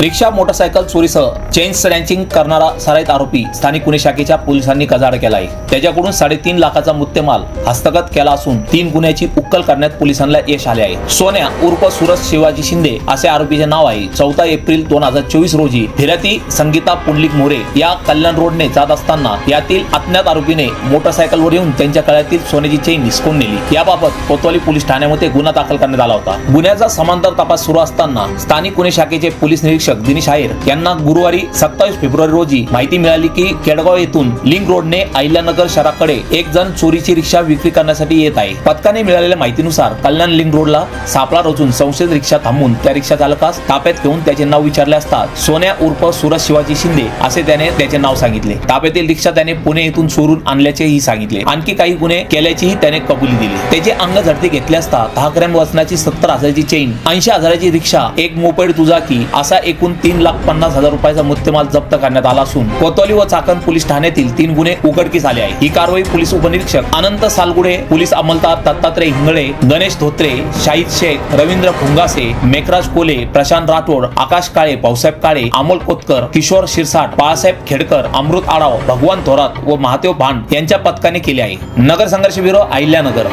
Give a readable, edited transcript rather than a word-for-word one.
रिक्षा motorcycle चोरीसह chain snatching करणारा सराईत आरोपी स्थानिक गुन्हे शाखेच्या पोलिसांनी कजाड केला आहे। त्याच्याकडून 3.5 लाखाचा मुद्देमाल हस्तगत केला असून 3 गुन्ह्याची उकल करण्यात पोलिसांना यश आले आहे। सोन्या उर्फ सूरज शिवाजी शिंदे असे आरोपीचे नाव आहे। 14 एप्रिल 2024 रोजी फिरती संगीता पुंडलिक मोरे या कल्याण रोडने जात असताना यातील अज्ञात आरोपीने मोटरसायकलवर येऊन त्यांच्या गळ्यातील सोन्याची चेन हिसकून नेली। याबाबत कोतवाली पोलीस ठाण्यामध्ये गुन्हा दाखल करण्यात आला होता। गुन्ह्याचा समांतर तपास सुरू असताना स्थानिक गुन्हे शाखेचे पोलीस निरीक्षक दिनेश आहेर यांना गुरुवारी 27 फेब्रुवारी रोजी माहिती मिळाली की केडगाव येथून लिंक रोडने अहिल्यानगर शहराकडे एक जण चोरीची रिक्षा विक्री करण्यासाठी येत आहे। पथकाने मिळालेल्या माहितीनुसार कल्याण लिंक रोडला सापळा रचून संशयित रिक्षा थांबवून त्या रिक्षा चालकास ताब्यात घेऊन त्याचे नाव विचारले असता सोन्या उर्फ सूरज शिवाजी शिंदे असे त्याने त्याचे नाव सांगितले। ताब्यातील रिक्षा त्याने पुणे येथून चोरून आणल्याचेही सांगितले। आणखी काही गुन्हे केल्याचीही त्याने कबुली दिली। त्याचे अंग झडती घेतले असता 10 ग्रॅम वजनाची 70,000ची चेन, 80,000ची रिक्षा, एक मोपेड तुझाकी असा एकूण 3,50,000 रुपयाचा मुद्देमाल जप्त करण्यात आला असून कोतवाली व चाकण पोलीस ठाण्यातील 3 गुन्हे उघडकीस आले आहे। ही कारवाई पोलीस उपनिरीक्षक अनंत सालगुडे, पोलीस अंमलदार दत्तात्रय हिंगळे, गणेश धोत्रे, शाहिद शेख, रवींद्र फुंगासे, मेघराज कोले, प्रशांत राठोड, आकाश काळे, भाऊसाहेब काळे, अमोल कोतकर, किशोर शिरसाट, बाळासाहेब खेडकर, अमृत आडाव, भगवान थोरात व महादेव भांड यांच्या पथकाने केले आहे। नगर संघर्ष ब्युरो, अहिल्यानगर।